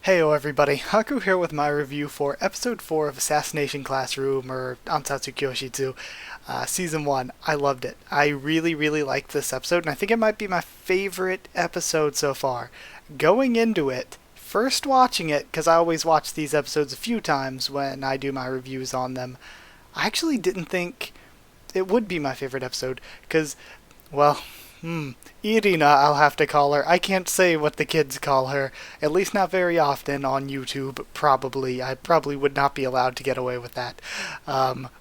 Heyo everybody, Haku here with my review for episode 4 of Assassination Classroom, or Ansatsu Kyoushitsu, season 1. I loved it. I really liked this episode, and I think it might be my favorite episode so far. Going into it, first watching it, because I always watch these episodes a few times when I do my reviews on them, I actually didn't think it would be my favorite episode, because, well, Irina, I'll have to call her. I can't say what the kids call her, at least not very often on YouTube, probably. I probably would not be allowed to get away with that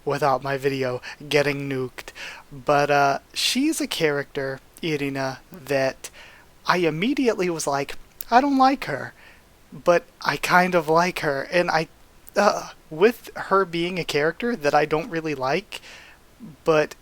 without my video getting nuked. But she's a character, Irina, that I immediately was like, I don't like her, but I kind of like her. And with her being a character that I don't really like, but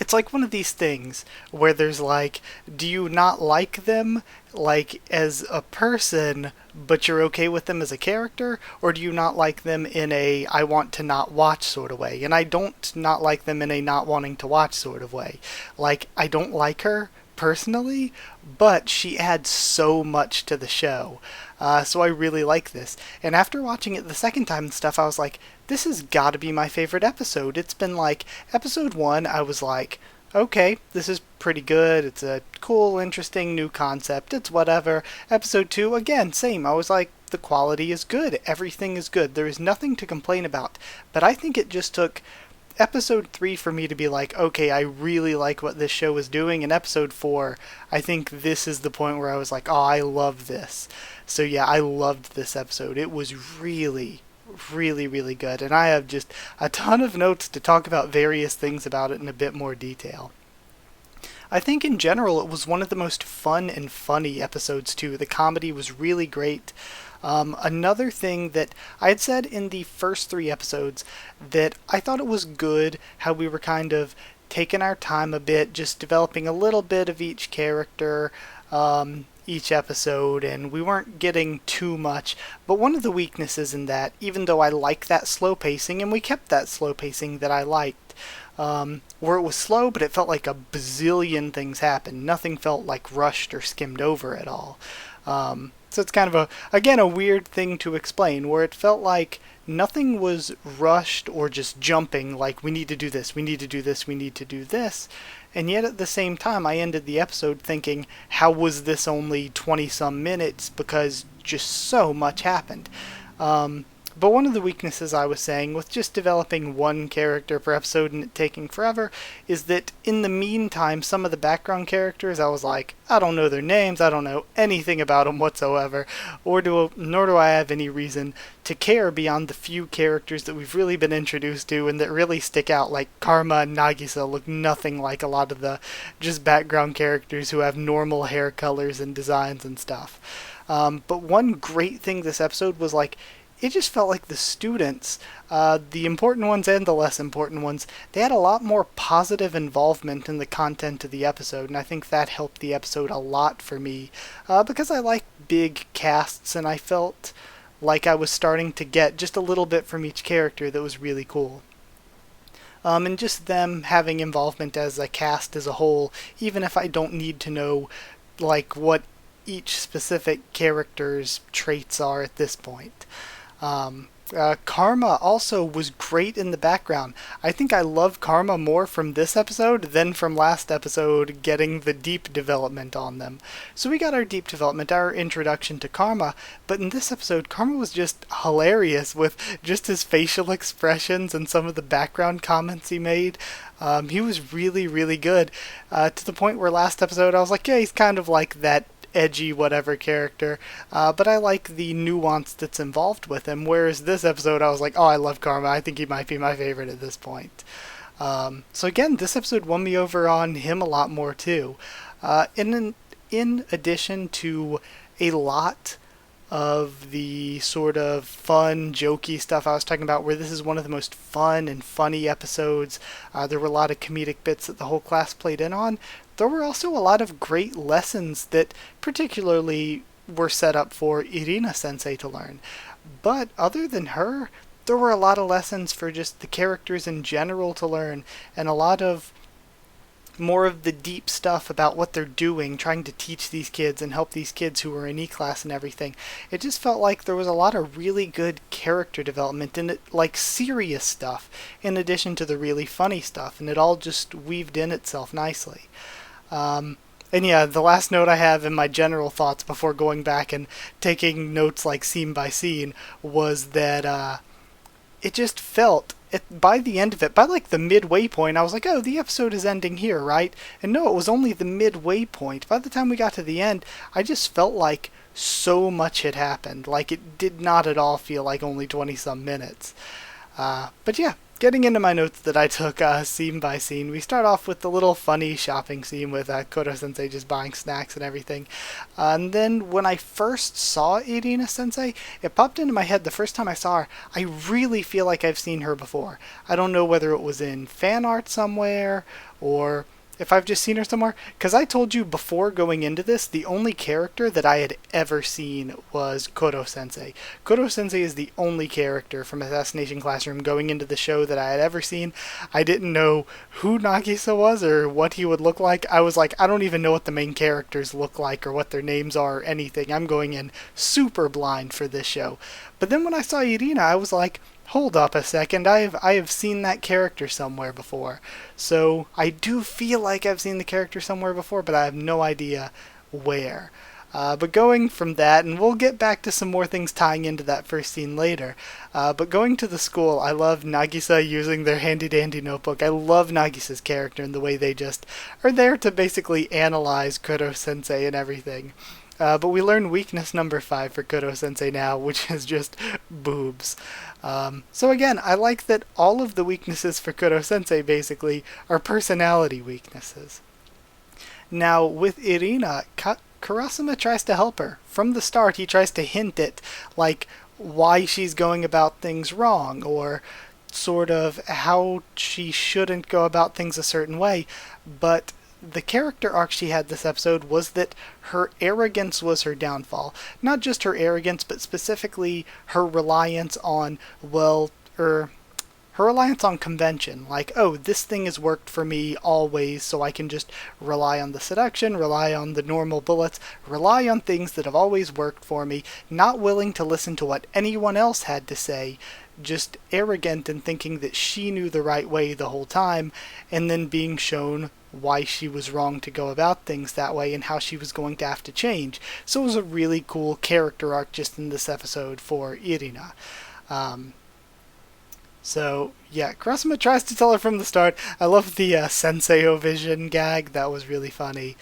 it's like one of these things where there's like, do you not like them like as a person, but you're okay with them as a character, or do you not like them in a I want to not watch sort of way? And I don't not like them in a not wanting to watch sort of way. Like, I don't like her personally, but she adds so much to the show. So I really like this. And after watching it the second time and stuff, I was like, this has got to be my favorite episode. It's been like, episode 1, I was like, okay, this is pretty good. It's a cool, interesting new concept. It's whatever. Episode 2, again, same. I was like, the quality is good. Everything is good. There is nothing to complain about. But I think it just took episode 3 for me to be like, okay, I really like what this show is doing. And episode 4, I think this is the point where I was like, oh, I love this. So yeah, I loved this episode. It was really good. And I have just a ton of notes to talk about various things about it in a bit more detail. I think in general it was one of the most fun and funny episodes too. The comedy was really great. Another thing that I had said in the first 3 episodes that I thought it was good how we were kind of taking our time a bit, just developing a little bit of each character, each episode, and we weren't getting too much. But one of the weaknesses in that, even though I like that slow pacing, and we kept that slow pacing that I liked, where it was slow, but it felt like a bazillion things happened. Nothing felt like rushed or skimmed over at all. So it's kind of again, a weird thing to explain, where it felt like nothing was rushed or just jumping, like we need to do this, we need to do this, we need to do this. And yet at the same time, I ended the episode thinking, how was this only 20-some minutes? Because just so much happened. But one of the weaknesses I was saying with just developing one character per episode and it taking forever is that in the meantime, some of the background characters, I was like, I don't know their names, I don't know anything about them whatsoever, nor do I have any reason to care beyond the few characters that we've really been introduced to and that really stick out, like Karma and Nagisa look nothing like a lot of the just background characters who have normal hair colors and designs and stuff. But one great thing this episode was like, it just felt like the students, the important ones and the less important ones, they had a lot more positive involvement in the content of the episode, and I think that helped the episode a lot for me, because I like big casts, and I felt like I was starting to get just a little bit from each character that was really cool. And just them having involvement as a cast as a whole, even if I don't need to know, like, what each specific character's traits are at this point. Karma also was great in the background. I think I love Karma more from this episode than from last episode getting the deep development on them. So we got our deep development, our introduction to Karma, but in this episode, Karma was just hilarious with just his facial expressions and some of the background comments he made. He was really good, to the point where last episode I was like, yeah, he's kind of like that edgy whatever character, but I like the nuance that's involved with him, whereas this episode I was like, oh, I love Karma, I think he might be my favorite at this point. So again, this episode won me over on him a lot more too. In addition to a lot of the sort of fun, jokey stuff I was talking about, where this is one of the most fun and funny episodes, there were a lot of comedic bits that the whole class played in on. There were also a lot of great lessons that particularly were set up for Irina Sensei to learn. But other than her, there were a lot of lessons for just the characters in general to learn, and a lot of more of the deep stuff about what they're doing, trying to teach these kids and help these kids who are in E-class and everything. It just felt like there was a lot of really good character development and like serious stuff in addition to the really funny stuff, and it all just weaved in itself nicely. And yeah, the last note I have in my general thoughts before going back and taking notes like scene by scene was that it just felt by the end of it, by like the midway point, I was like, oh, the episode is ending here, right? And no, it was only the midway point. By the time we got to the end, I just felt like so much had happened. Like it did not at all feel like only 20 some minutes. But yeah, getting into my notes that I took scene by scene, we start off with the little funny shopping scene with Koro-sensei just buying snacks and everything. And then when I first saw Irina Sensei, it popped into my head the first time I saw her, I really feel like I've seen her before. I don't know whether it was in fan art somewhere or if I've just seen her somewhere, because I told you before going into this, the only character that I had ever seen was Koro-sensei. Koro-sensei is the only character from Assassination Classroom going into the show that I had ever seen. I didn't know who Nagisa was or what he would look like. I was like, I don't even know what the main characters look like or what their names are or anything. I'm going in super blind for this show. But then when I saw Irina, I was like, hold up a second, I have seen that character somewhere before. So I do feel like I've seen the character somewhere before, but I have no idea where. But going from that, and we'll get back to some more things tying into that first scene later, but going to the school, I love Nagisa using their handy-dandy notebook. I love Nagisa's character and the way they just are there to basically analyze Koro-sensei and everything. But we learn weakness number 5 for Koro-sensei now, which is just boobs. So again, I like that all of the weaknesses for Koro-sensei basically are personality weaknesses. Now, with Irina, Karasuma tries to help her. From the start, he tries to hint at, like, why she's going about things wrong, or sort of how she shouldn't go about things a certain way, but the character arc she had this episode was that her arrogance was her downfall. Not just her arrogance, but specifically her reliance on, her reliance on convention. Like, oh, this thing has worked for me always, so I can just rely on the seduction, rely on the normal bullets, rely on things that have always worked for me, not willing to listen to what anyone else had to say, just arrogant and thinking that she knew the right way the whole time, and then being shown why she was wrong to go about things that way and how she was going to have to change. So it was a really cool character arc just in this episode for Irina. So yeah, Karasuma tries to tell her from the start. I love the Senseo vision gag. That was really funny.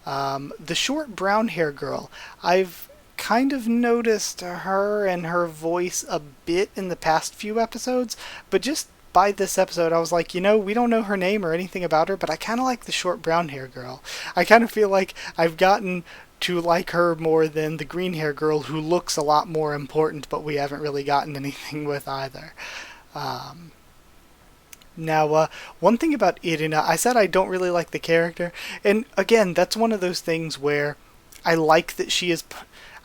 The short brown hair girl, I've kind of noticed her and her voice a bit in the past few episodes, but just by this episode I was like, we don't know her name or anything about her, but I kind of like the short brown hair girl. I kind of feel like I've gotten to like her more than the green hair girl, who looks a lot more important, but we haven't really gotten anything with either. Now, one thing about Irina, I said I don't really like the character, and again, that's one of those things where I like that she is...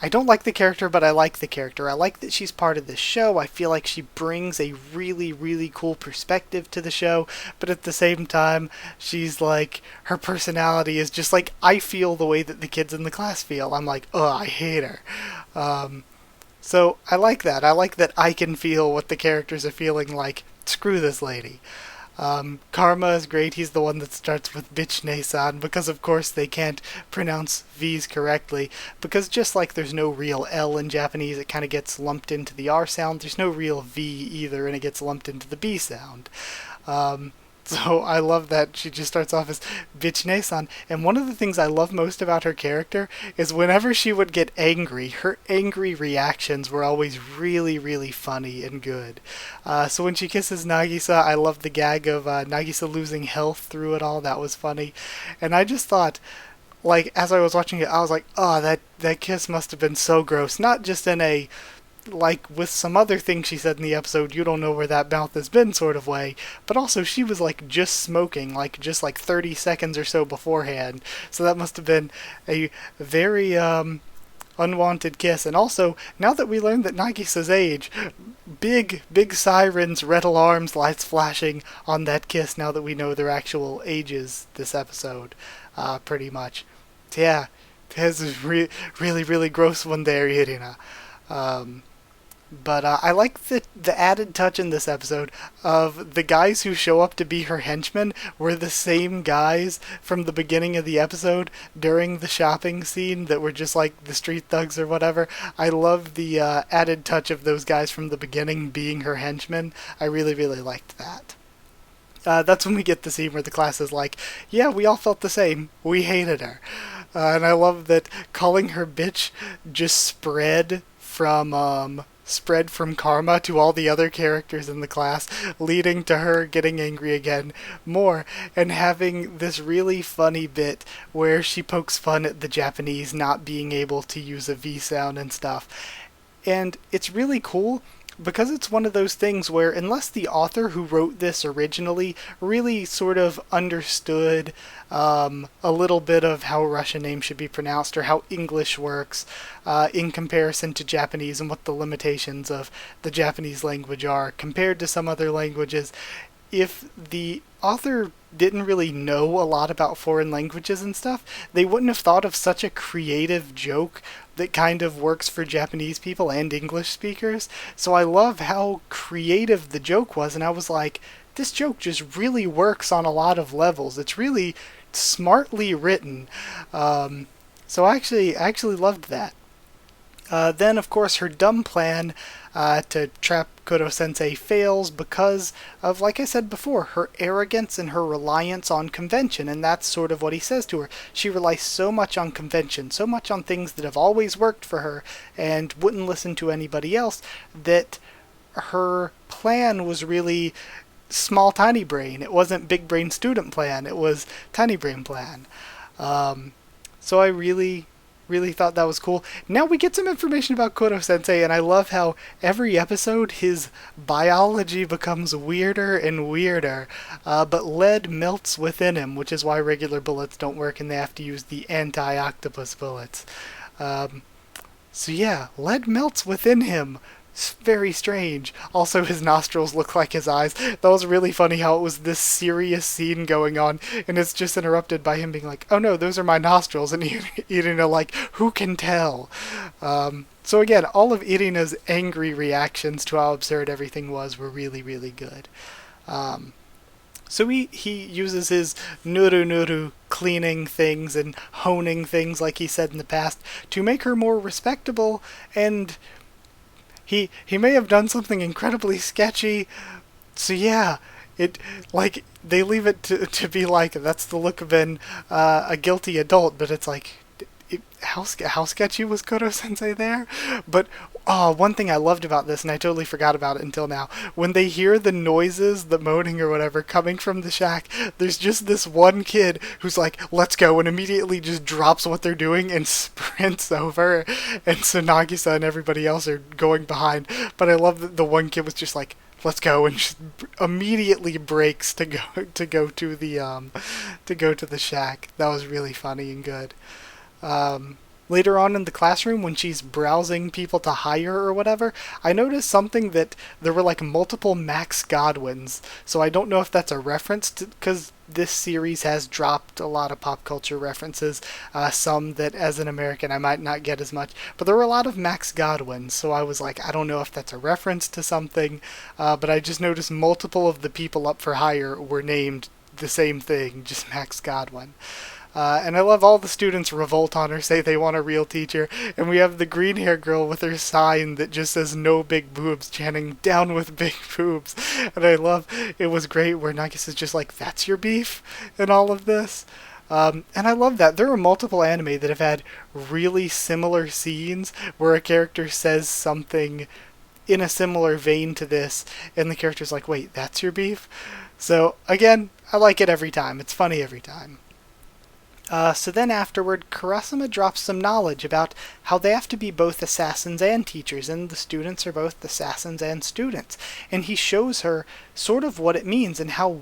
I don't like the character, but I like the character. I like that she's part of this show. I feel like she brings a really, really cool perspective to the show, but at the same time, she's like, her personality is just like, I feel the way that the kids in the class feel. I'm like, oh, I hate her. So I like that. I like that I can feel what the characters are feeling like. Screw this lady. Karma is great. He's the one that starts with bitch ne-san, because of course they can't pronounce V's correctly, because just like there's no real L in Japanese, it kind of gets lumped into the R sound, there's no real V either, and it gets lumped into the B sound. So I love that she just starts off as bitch ne-san, and one of the things I love most about her character is whenever she would get angry, her angry reactions were always really, really funny and good. So when she kisses Nagisa, I love the gag of Nagisa losing health through it all. That was funny. And I just thought, like, as I was watching it, I was like, oh, that kiss must have been so gross. Not just in a, like with some other things she said in the episode, you don't know where that mouth has been sort of way, but also she was like just smoking, like just like 30 seconds or so beforehand, so that must have been a very unwanted kiss. And also, now that we learned that Nagisa's age, big sirens, red alarms, lights flashing on that kiss now that we know their actual ages this episode, pretty much. So yeah, there's this really gross one there, Irina. But I like the added touch in this episode of the guys who show up to be her henchmen were the same guys from the beginning of the episode during the shopping scene that were just like the street thugs or whatever. I love the added touch of those guys from the beginning being her henchmen. I really liked that. That's when we get the scene where the class is like, yeah, we all felt the same. We hated her. And I love that calling her bitch just spread from Karma to all the other characters in the class, leading to her getting angry again more, and having this really funny bit where she pokes fun at the Japanese not being able to use a V sound and stuff. And it's really cool because it's one of those things where unless the author who wrote this originally really sort of understood a little bit of how Russian names should be pronounced or how English works in comparison to Japanese and what the limitations of the Japanese language are compared to some other languages, if the author didn't really know a lot about foreign languages and stuff, they wouldn't have thought of such a creative joke that kind of works for Japanese people and English speakers. So I love how creative the joke was, and I was like, this joke just really works on a lot of levels. It's really smartly written. So I actually loved that. Then, of course, her dumb plan to trap Koro-sensei fails because of, like I said before, her arrogance and her reliance on convention, and that's sort of what he says to her. She relies so much on convention, so much on things that have always worked for her, and wouldn't listen to anybody else, that her plan was really small tiny brain. It wasn't big brain student plan, it was tiny brain plan. So I really thought that was cool. Now we get some information about Koro-sensei, and I love how every episode his biology becomes weirder and weirder, but lead melts within him, which is why regular bullets don't work and they have to use the anti-octopus bullets. So yeah, lead melts within him. It's very strange. Also, his nostrils look like his eyes. That was really funny how it was this serious scene going on, and it's just interrupted by him being like, oh no, those are my nostrils, and Irina like, who can tell? So again, all of Irina's angry reactions to how absurd everything was were really good. So he uses his nuru cleaning things and honing things, like he said in the past, to make her more respectable, and He may have done something incredibly sketchy, so yeah, they leave it to be like, that's the look of a guilty adult, but it's like, how sketchy was Koro-sensei there? But one thing I loved about this, and I totally forgot about it until now, when they hear the noises, the moaning or whatever, coming from the shack, there's just this one kid who's like, let's go, and immediately just drops what they're doing and sprints over, and so Nagisa and everybody else are going behind. But I love that the one kid was just like, let's go, and just immediately breaks to go to the shack. That was really funny and good. Later on in the classroom, when she's browsing people to hire or whatever, I noticed something that there were like multiple Max Godwins. So I don't know if that's a reference to, because this series has dropped a lot of pop culture references, some that as an American I might not get as much, but there were a lot of Max Godwins, so I was like, I don't know if that's a reference to something, but I just noticed multiple of the people up for hire were named the same thing, just Max Godwin. And I love all the students revolt on her, say they want a real teacher, and we have the green hair girl with her sign that just says no big boobs, chanting down with big boobs. And I love, it was great where Nagisa's just like, that's your beef in all of this. And I love that. There are multiple anime that have had really similar scenes where a character says something in a similar vein to this, and the character's like, wait, that's your beef? So, again, I like it every time. It's funny every time. So then afterward, Kurasama drops some knowledge about how they have to be both assassins and teachers, and the students are both assassins and students. And he shows her sort of what it means and how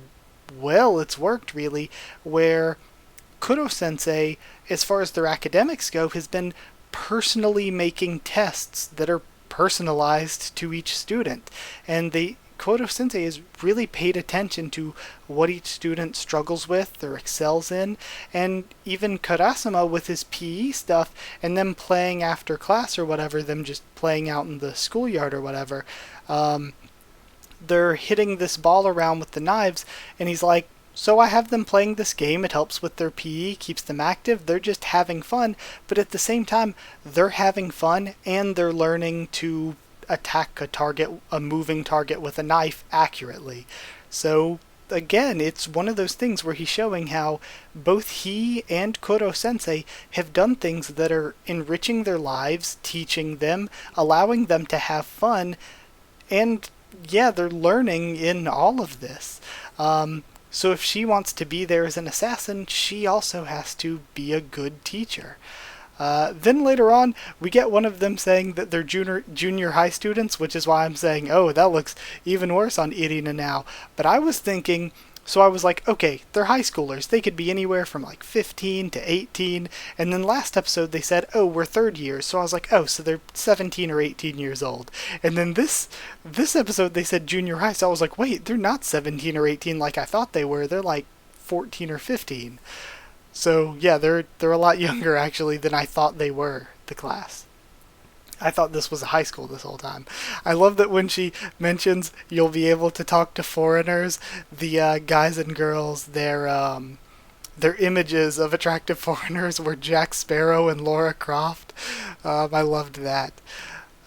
well it's worked, really, where Koro-sensei, as far as their academics go, has been personally making tests that are personalized to each student. And Koro-sensei has really paid attention to what each student struggles with or excels in, and even Karasuma with his PE stuff and them playing after class or whatever, them just playing out in the schoolyard or whatever. They're hitting this ball around with the knives, and he's like, so I have them playing this game. It helps with their PE, keeps them active. They're just having fun, but at the same time, they're having fun and they're learning to attack a moving target with a knife accurately. So again, it's one of those things where he's showing how both he and Koro-sensei have done things that are enriching their lives, teaching them, allowing them to have fun, and yeah, they're learning in all of this. So if she wants to be there as an assassin, she also has to be a good teacher. Then later on, we get one of them saying that they're junior high students, which is why I'm saying, oh, that looks even worse on Irina now. But I was thinking, so I was like, okay, they're high schoolers. They could be anywhere from like 15 to 18. And then last episode they said, oh, we're third years. So I was like, oh, so they're 17 or 18 years old. And then this episode they said junior high. So I was like, wait, they're not 17 or 18 like I thought they were. They're like 14 or 15. So yeah, they're a lot younger actually than I thought they were, the class. I thought this was a high school this whole time. I love that when she mentions you'll be able to talk to foreigners, the guys and girls, their images of attractive foreigners were Jack Sparrow and Laura Croft. I loved that.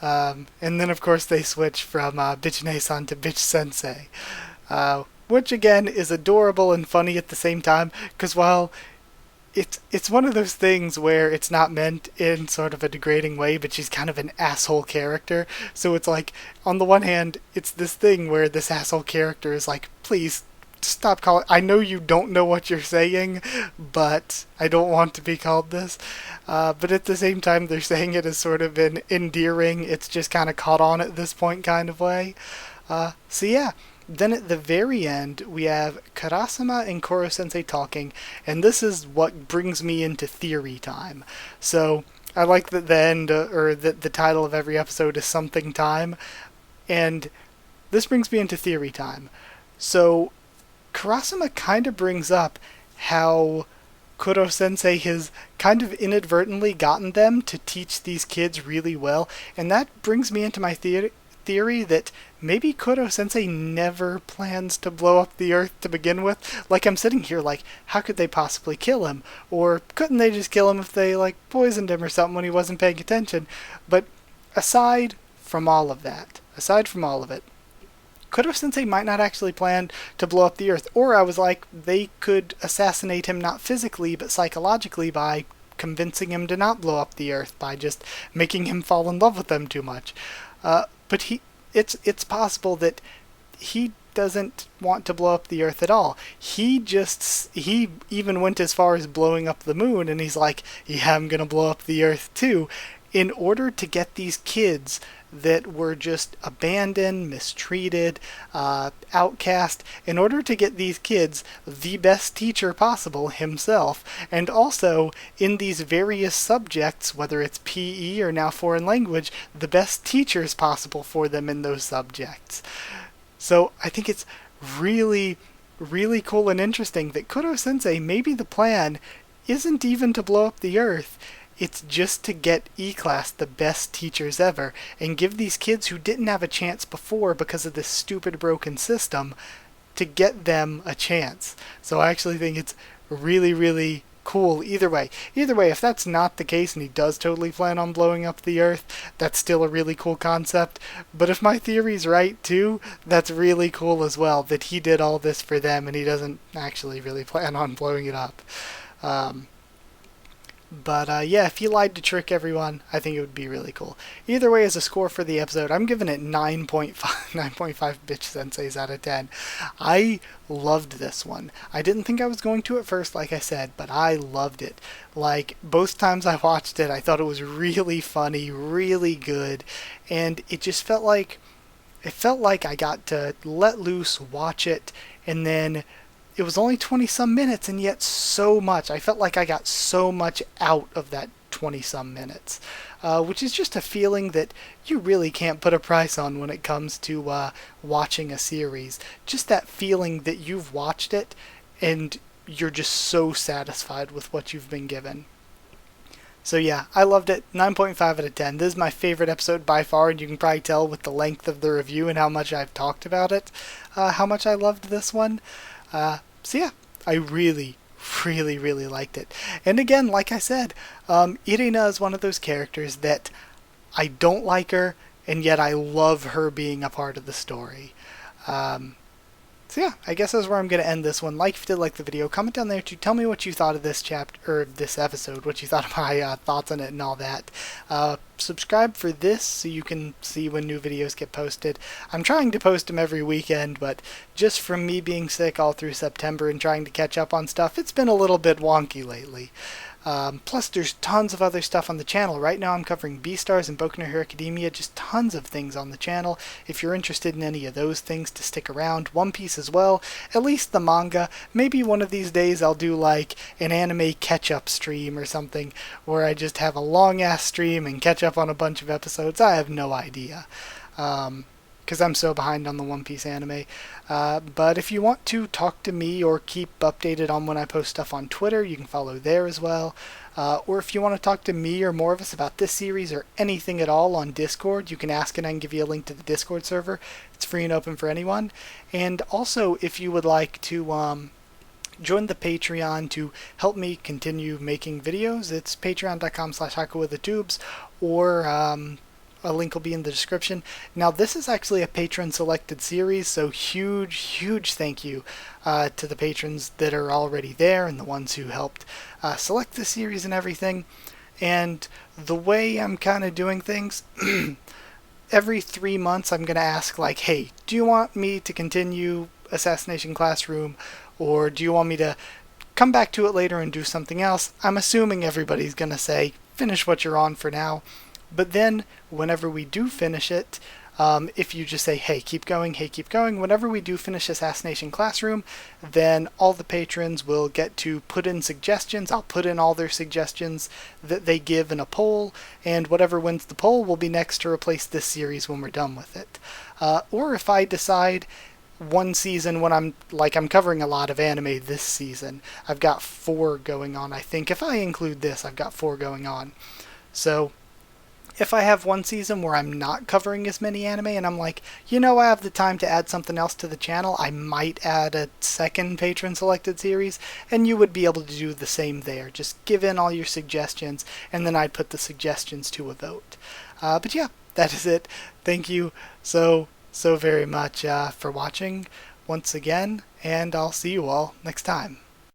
And then of course they switch from Bichine-san to Bitch Sensei, which again is adorable and funny at the same time, because while it's one of those things where it's not meant in sort of a degrading way, but she's kind of an asshole character. So it's like, on the one hand, it's this thing where this asshole character is like, please stop calling. I know you don't know what you're saying, but I don't want to be called this. But at the same time, they're saying it as sort of an endearing, it's just kind of caught on at this point kind of way. So yeah. Then at the very end, we have Karasuma and Koro-sensei talking, and this is what brings me into theory time. So I like that the end, or that the title of every episode is something time, and this brings me into theory time. So Karasuma kind of brings up how Koro-sensei has kind of inadvertently gotten them to teach these kids really well, and that brings me into my theory that maybe Koro-sensei never plans to blow up the Earth to begin with. Like, I'm sitting here like, how could they possibly kill him? Or couldn't they just kill him if they, like, poisoned him or something when he wasn't paying attention? But aside from all of it, Koro-sensei might not actually plan to blow up the Earth. Or I was like, they could assassinate him not physically, but psychologically by convincing him to not blow up the Earth, by just making him fall in love with them too much. But it's possible that he doesn't want to blow up the Earth at all. He even went as far as blowing up the moon, and he's like, yeah, I'm gonna blow up the Earth too, in order to get these kids that were just abandoned, mistreated, outcast, in order to get these kids the best teacher possible himself, and also in these various subjects, whether it's PE or now foreign language, the best teachers possible for them in those subjects. So I think it's really, really cool and interesting that Koro-sensei, maybe the plan isn't even to blow up the Earth. It's just to get E-Class the best teachers ever, and give these kids who didn't have a chance before because of this stupid broken system, to get them a chance. So I actually think it's really, really cool either way. Either way, if that's not the case and he does totally plan on blowing up the Earth, that's still a really cool concept. But if my theory's right too, that's really cool as well, that he did all this for them and he doesn't actually really plan on blowing it up. But yeah, if he lied to trick everyone, I think it would be really cool. Either way, as a score for the episode, I'm giving it 9.5 bitch senseis out of 10. I loved this one. I didn't think I was going to at first, like I said, but I loved it. Like, both times I watched it, I thought it was really funny, really good, and it just felt like I got to let loose, watch it, and then it was only 20-some minutes, and yet so much. I felt like I got so much out of that 20-some minutes, which is just a feeling that you really can't put a price on when it comes to watching a series. Just that feeling that you've watched it and you're just so satisfied with what you've been given. So yeah, I loved it. 9.5 out of 10. This is my favorite episode by far, and you can probably tell with the length of the review and how much I've talked about it, how much I loved this one. So yeah, I really, really, really liked it. And again, like I said, Irina is one of those characters that I don't like her, and yet I love her being a part of the story. So yeah, I guess that's where I'm going to end this one. Like if you did like the video, comment down there to tell me what you thought of this chapter, or this episode, what you thought of my thoughts on it and all that. Subscribe for this so you can see when new videos get posted. I'm trying to post them every weekend, but just from me being sick all through September and trying to catch up on stuff, it's been a little bit wonky lately. Plus, there's tons of other stuff on the channel. Right now I'm covering Beastars and Boku no Hero Academia, just tons of things on the channel. If you're interested in any of those things, to stick around. One Piece as well, at least the manga. Maybe one of these days I'll do like an anime catch-up stream or something, where I just have a long-ass stream and catch up on a bunch of episodes. I have no idea. Because I'm so behind on the One Piece anime. But if you want to talk to me or keep updated on when I post stuff on Twitter, you can follow there as well. Or if you want to talk to me or more of us about this series or anything at all on Discord, you can ask and I can give you a link to the Discord server. It's free and open for anyone. And also, if you would like to join the Patreon to help me continue making videos, it's patreon.com/hakuwiththetubes, or a link will be in the description. Now, this is actually a patron-selected series, so huge thank you to the patrons that are already there and the ones who helped select the series and everything. And the way I'm kind of doing things, every 3 months I'm going to ask, like, hey, do you want me to continue Assassination Classroom, or do you want me to come back to it later and do something else? I'm assuming everybody's going to say, finish what you're on for now. But then, whenever we do finish it, if you just say, hey, keep going, whenever we do finish Assassination Classroom, then all the patrons will get to put in suggestions. I'll put in all their suggestions that they give in a poll, and whatever wins the poll will be next to replace this series when we're done with it. Or if I decide one season, when I'm covering a lot of anime this season, I've got 4 going on, I think. If I include this, I've got 4 going on. So if I have one season where I'm not covering as many anime and I'm like, I have the time to add something else to the channel, I might add a second patron selected series, and you would be able to do the same there. Just give in all your suggestions, and then I'd put the suggestions to a vote. But yeah, that is it. Thank you so very much for watching once again, and I'll see you all next time.